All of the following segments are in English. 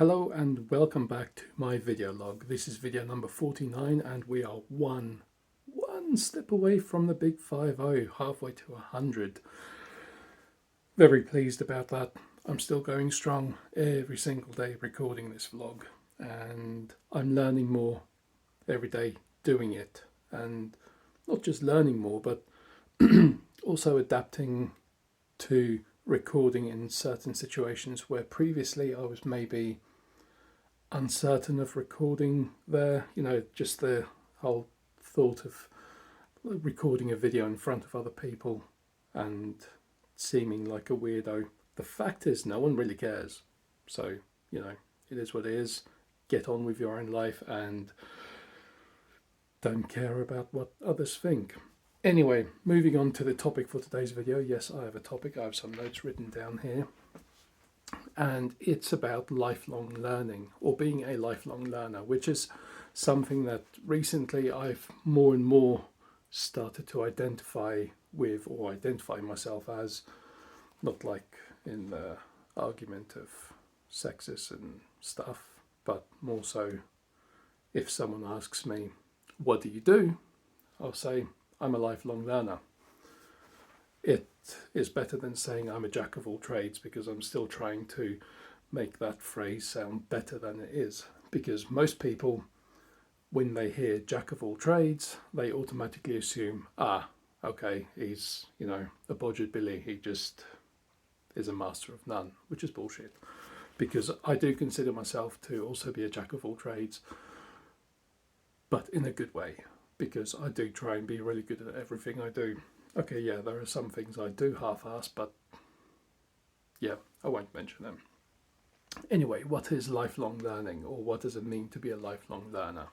Hello and welcome back to my video log. This is video number 49 and we are one step away from the big 50, halfway to 100. Very pleased about that. I'm still going strong every single day recording this vlog, and I'm learning more every day doing it, and not just learning more but also adapting to recording in certain situations where previously I was maybe uncertain of recording there. Just the whole thought of recording a video in front of other people and seeming like a weirdo. The fact is, no one really cares. So, it is what it is. Get on with your own life and don't care about what others think. Anyway, moving on to the topic for today's video. Yes, I have a topic. I have some notes written down here. And it's about lifelong learning, or being a lifelong learner, which is something that recently I've more and more started to identify with, or identify myself as, not like in the argument of sexist and stuff, but more so if someone asks me, what do you do? I'll say, I'm a lifelong learner. It is better than saying I'm a jack of all trades, because I'm still trying to make that phrase sound better than it is. Because most people, when they hear jack of all trades, they automatically assume, okay, he's, a bodgered Billy, he just is a master of none, which is bullshit. Because I do consider myself to also be a jack of all trades, but in a good way, because I do try and be really good at everything I do. Okay, yeah, there are some things I do half-ass, but yeah, I won't mention them. Anyway, what is lifelong learning, or what does it mean to be a lifelong learner?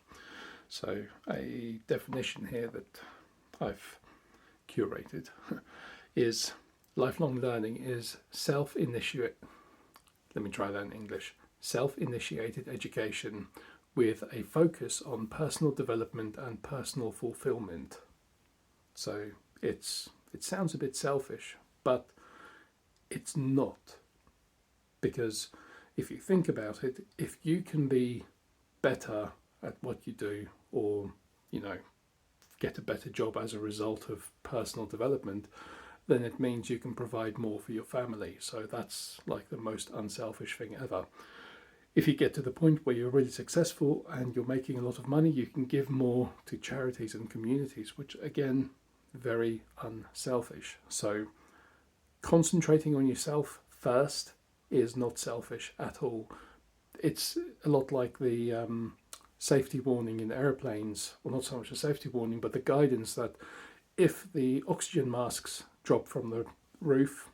So a definition here that I've curated is lifelong learning is self-initiated education with a focus on personal development and personal fulfillment. So it sounds a bit selfish, but it's not. Because if you think about it, if you can be better at what you do, or, get a better job as a result of personal development, then it means you can provide more for your family. So that's like the most unselfish thing ever. If you get to the point where you're really successful and you're making a lot of money, you can give more to charities and communities, which again, very unselfish. So concentrating on yourself first is not selfish at all. It's a lot like the safety warning in airplanes, well, not so much a safety warning, but the guidance that if the oxygen masks drop from the roof,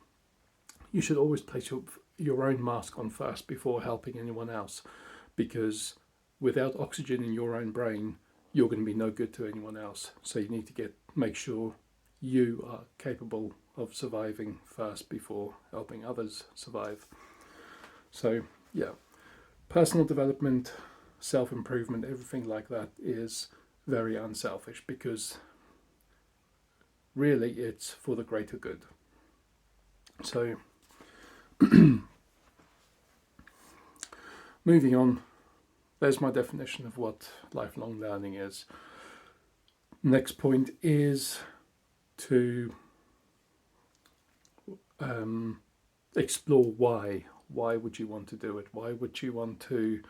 you should always place your own mask on first before helping anyone else, because without oxygen in your own brain, you're going to be no good to anyone else. So you need to make sure you are capable of surviving first before helping others survive. So yeah, personal development, self-improvement, everything like that is very unselfish, because really it's for the greater good. So moving on, there's my definition of what lifelong learning is. Next point is to explore why. Why would you want to do it? Why would you want to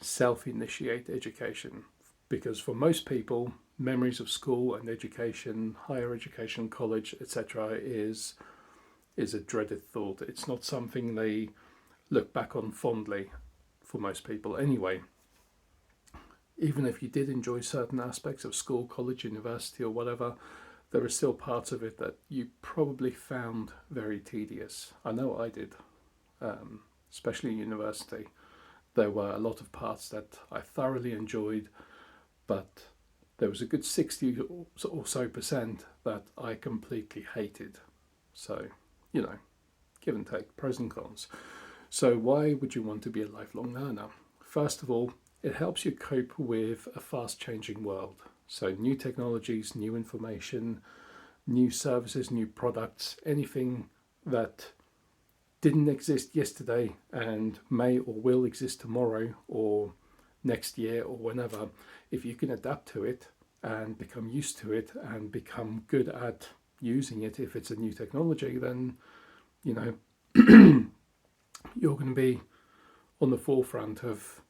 self-initiate education? Because for most people, memories of school and education, higher education, college, etc. is a dreaded thought. It's not something they look back on fondly, for most people anyway. Even if you did enjoy certain aspects of school, college, university, or whatever, there are still parts of it that you probably found very tedious. I know I did, especially university. There were a lot of parts that I thoroughly enjoyed, but there was a good 60 or so percent that I completely hated. So, give and take, pros and cons. So why would you want to be a lifelong learner? First of all, it helps you cope with a fast-changing world. So new technologies, new information, new services, new products, anything that didn't exist yesterday and may or will exist tomorrow or next year or whenever, if you can adapt to it and become used to it and become good at using it, if it's a new technology, then you know you're going to be on the forefront of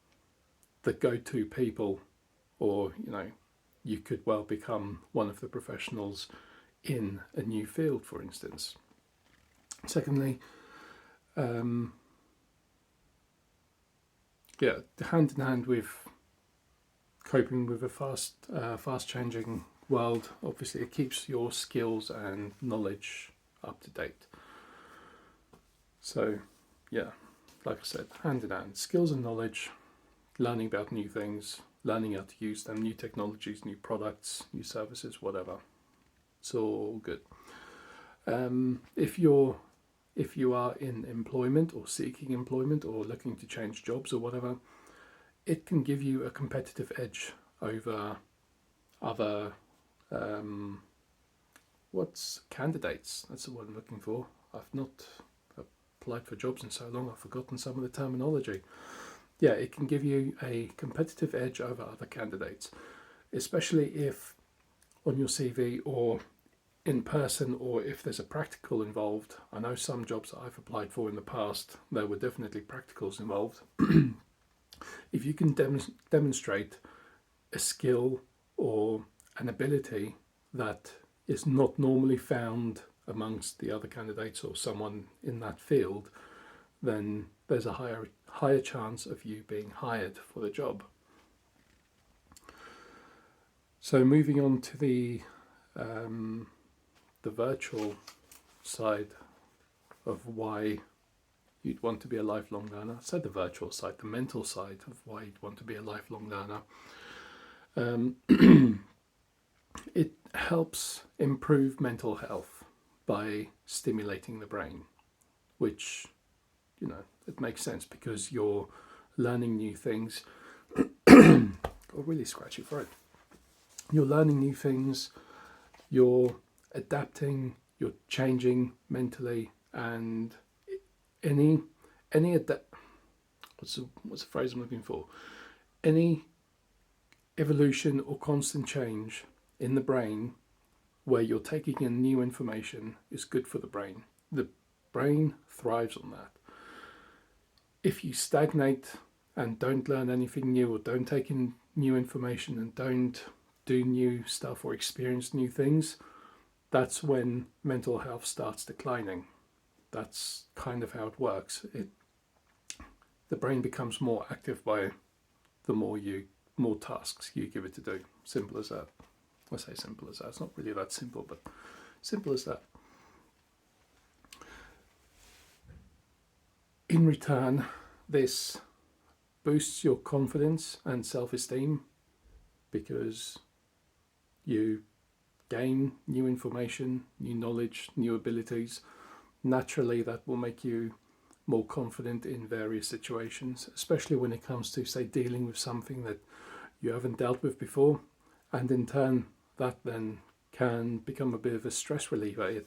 the go-to people, or you could well become one of the professionals in a new field, for instance. Secondly, hand in hand with coping with a fast changing world, obviously it keeps your skills and knowledge up to date. So yeah, like I said, hand in hand, skills and knowledge, learning about new things, learning how to use them, new technologies, new products, new services, whatever. It's all good. If you are in employment or seeking employment or looking to change jobs or whatever, it can give you a competitive edge over other candidates. That's the word I'm looking for. I've not applied for jobs in so long, I've forgotten some of the terminology. Yeah, it can give you a competitive edge over other candidates, especially if on your CV or in person, or if there's a practical involved. I know some jobs that I've applied for in the past, there were definitely practicals involved. If you can demonstrate a skill or an ability that is not normally found amongst the other candidates or someone in that field, then there's a higher chance of you being hired for the job. So moving on to the virtual side of why you'd want to be a lifelong learner. I said the virtual side, the mental side of why you'd want to be a lifelong learner. It helps improve mental health by stimulating the brain, which, it makes sense because you're learning new things. Got a really scratchy throat. You're learning new things, you're adapting, you're changing mentally, and what's the phrase I'm looking for? Any evolution or constant change in the brain where you're taking in new information is good for the brain. The brain thrives on that. If you stagnate and don't learn anything new, or don't take in new information and don't do new stuff or experience new things, that's when mental health starts declining. That's kind of how it works. The brain becomes more active by the more tasks you give it to do. Simple as that. I say simple as that. It's not really that simple, but simple as that. In return, this boosts your confidence and self-esteem because you gain new information, new knowledge, new abilities. Naturally, that will make you more confident in various situations, especially when it comes to, say, dealing with something that you haven't dealt with before. And in turn, that then can become a bit of a stress reliever.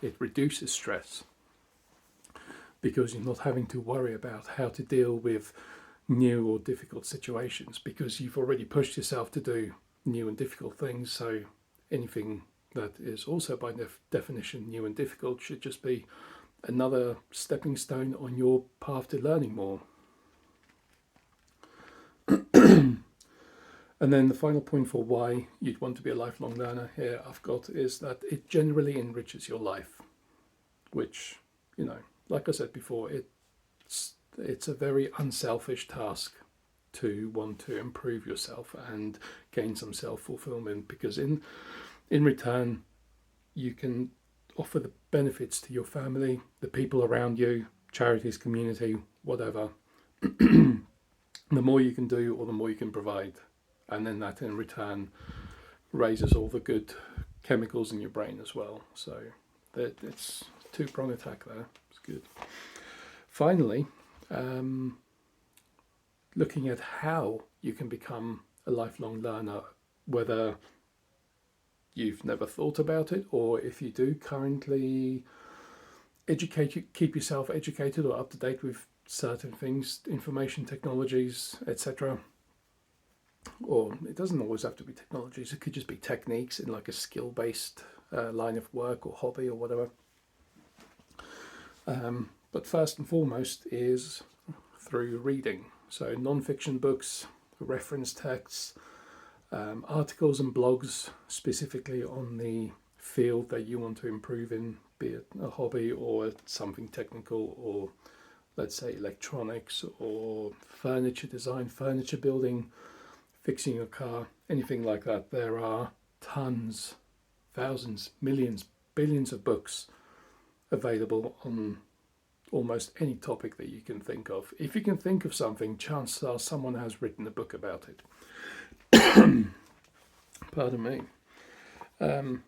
It reduces stress because you're not having to worry about how to deal with new or difficult situations, because you've already pushed yourself to do new and difficult things. So anything that is also by definition new and difficult should just be another stepping stone on your path to learning more. And then the final point for why you'd want to be a lifelong learner here I've got is that it generally enriches your life, which, like I said before, it's a very unselfish task to want to improve yourself and gain some self-fulfillment, because in return you can offer the benefits to your family, the people around you, charities, community, whatever. The more you can do, or the more you can provide, and then that in return raises all the good chemicals in your brain as well. So it's two-pronged attack there. It's good. Finally, looking at how you can become a lifelong learner, whether you've never thought about it, or if you do currently keep yourself educated or up to date with certain things, information technologies, etc. Or it doesn't always have to be technologies, it could just be techniques in like a skill-based line of work or hobby or whatever. But first and foremost is through reading. So non-fiction books, reference texts, articles and blogs specifically on the field that you want to improve in, be it a hobby or something technical, or let's say electronics or furniture design, furniture building, fixing your car, anything like that. There are tons, thousands, millions, billions of books available on almost any topic that you can think of. If you can think of something, chances are someone has written a book about it. Pardon me.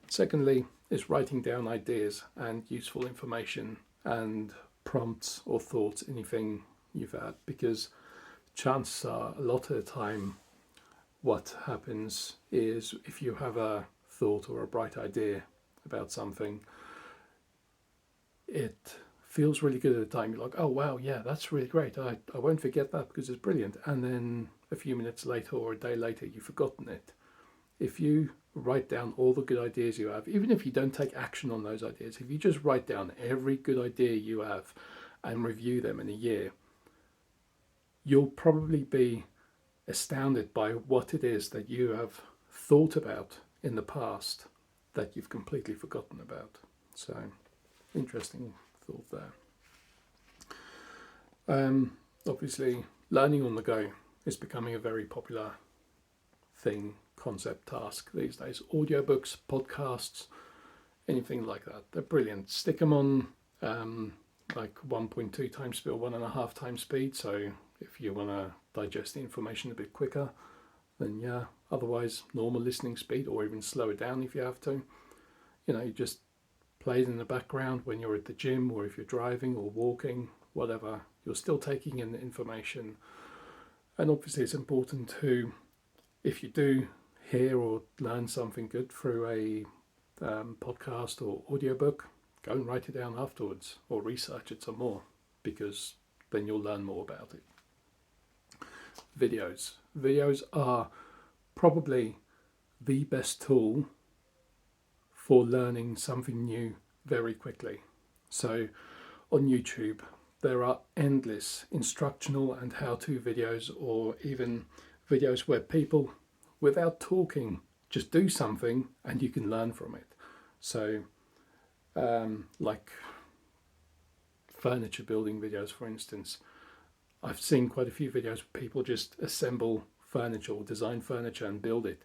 Secondly is writing down ideas and useful information and prompts or thoughts, anything you've had, because chances are a lot of the time what happens is if you have a thought or a bright idea about something, it feels really good at the time. You're like, oh wow, yeah, that's really great. I won't forget that because it's brilliant. And then a few minutes later or a day later, you've forgotten it. If you write down all the good ideas you have, even if you don't take action on those ideas, if you just write down every good idea you have and review them in a year, you'll probably be astounded by what it is that you have thought about in the past that you've completely forgotten about. So, interesting thought there. Obviously, learning on the go is becoming a very popular thing, concept, task these days. Audiobooks, podcasts, anything like that. They're brilliant. Stick them on like 1.2 times speed or 1.5 times speed. So if you want to digest the information a bit quicker, then yeah. Otherwise, normal listening speed, or even slow it down if you have to. You know, you just play it in the background when you're at the gym, or if you're driving or walking, whatever. You're still taking in the information. And obviously it's important to, if you do hear or learn something good through a podcast or audiobook, go and write it down afterwards or research it some more, because then you'll learn more about it. Videos are probably the best tool for learning something new very quickly. So on YouTube there are endless instructional and how-to videos, or even videos where people, without talking, just do something and you can learn from it. So like furniture building videos, for instance, I've seen quite a few videos where people just assemble furniture or design furniture and build it,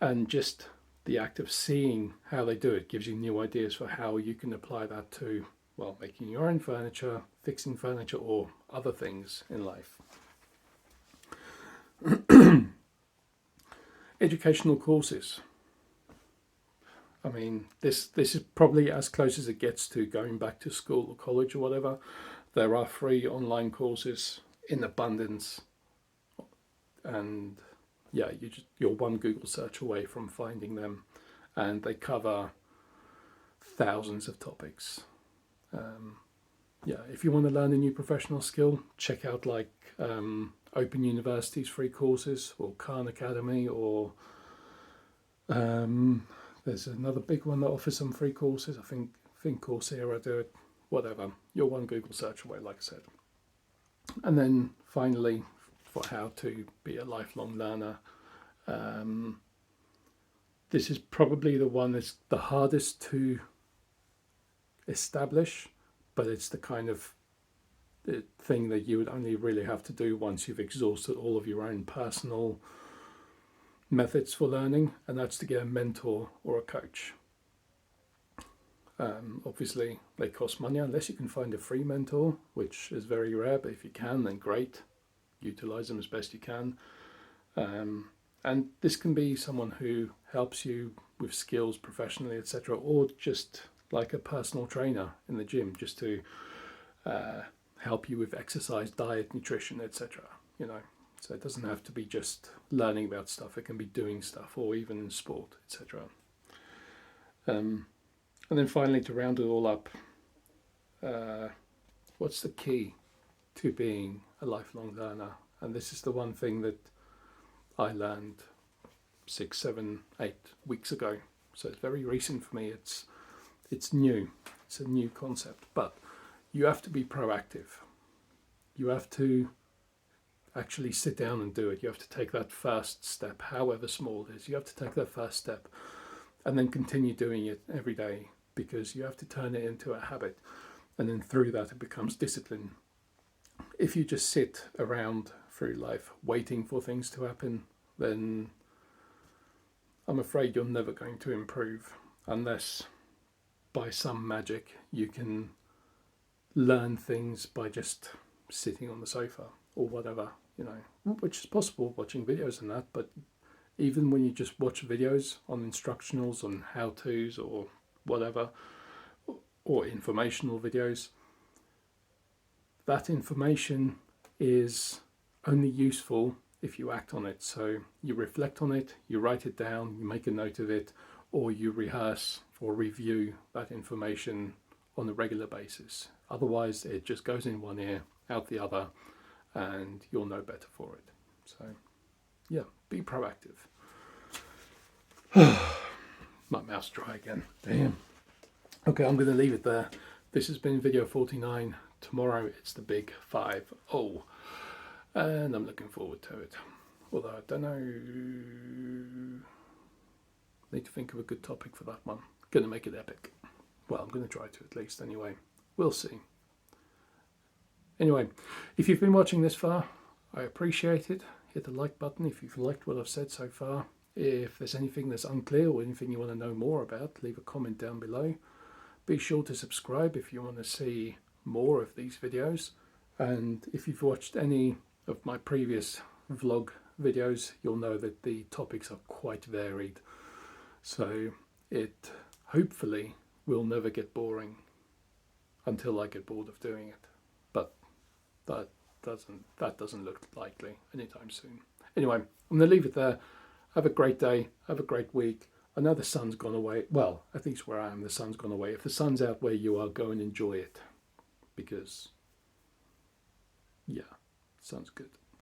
and just the act of seeing how they do it gives you new ideas for how you can apply that to, well, making your own furniture, fixing furniture, or other things in life. Educational courses. I mean, this is probably as close as it gets to going back to school or college or whatever. There are free online courses in abundance, and yeah, you're one Google search away from finding them, and they cover thousands of topics. Yeah, if you want to learn a new professional skill, check out like Open University's free courses, or Khan Academy, or there's another big one that offers some free courses. I think Coursera do it. Whatever, you're one Google search away, like I said. And then finally, for how to be a lifelong learner, this is probably the one that's the hardest to establish, but it's the kind of thing that you would only really have to do once you've exhausted all of your own personal methods for learning, and that's to get a mentor or a coach. Obviously, they cost money unless you can find a free mentor, which is very rare, but if you can, then great. Utilize them as best you can. And this can be someone who helps you with skills professionally, etc., or just like a personal trainer in the gym, just to help you with exercise, diet, nutrition, etc. You know, so it doesn't have to be just learning about stuff. It can be doing stuff, or even sport, etc. And then finally, to round it all up, what's the key to being a lifelong learner? And this is the one thing that I learned 6, 7, 8 weeks ago. So it's very recent for me. It's new. It's a new concept. But you have to be proactive. You have to actually sit down and do it. You have to take that first step, however small it is. You have to take that first step and then continue doing it every day, because you have to turn it into a habit. And then through that, it becomes discipline. If you just sit around through life waiting for things to happen, then I'm afraid you're never going to improve, unless by some magic you can learn things by just sitting on the sofa or whatever, which is possible, watching videos and that. But even when you just watch videos on instructionals, on how-tos or whatever, or informational videos, that information is only useful if you act on it. So you reflect on it, you write it down, you make a note of it, or you rehearse or review that information on a regular basis. Otherwise, it just goes in one ear, out the other, and you'll know better for it. So, yeah, be proactive. My mouth's dry again. Damn. Okay, I'm going to leave it there. This has been video 49. Tomorrow it's the big 5-0. And I'm looking forward to it. Although I don't know. Need to think of a good topic for that one. Going to make it epic. Well, I'm going to try to at least anyway. We'll see. Anyway, if you've been watching this far, I appreciate it. Hit the like button if you've liked what I've said so far. If there's anything that's unclear or anything you want to know more about, leave a comment down below. Be sure to subscribe if you want to see more of these videos. And if you've watched any of my previous vlog videos, you'll know that the topics are quite varied. So it hopefully will never get boring until I get bored of doing it. But that doesn't look likely anytime soon. Anyway, I'm going to leave it there. Have a great day. Have a great week. I know the sun's gone away. Well, at least where I am, the sun's gone away. If the sun's out where you are, go and enjoy it. Because, yeah, sounds good.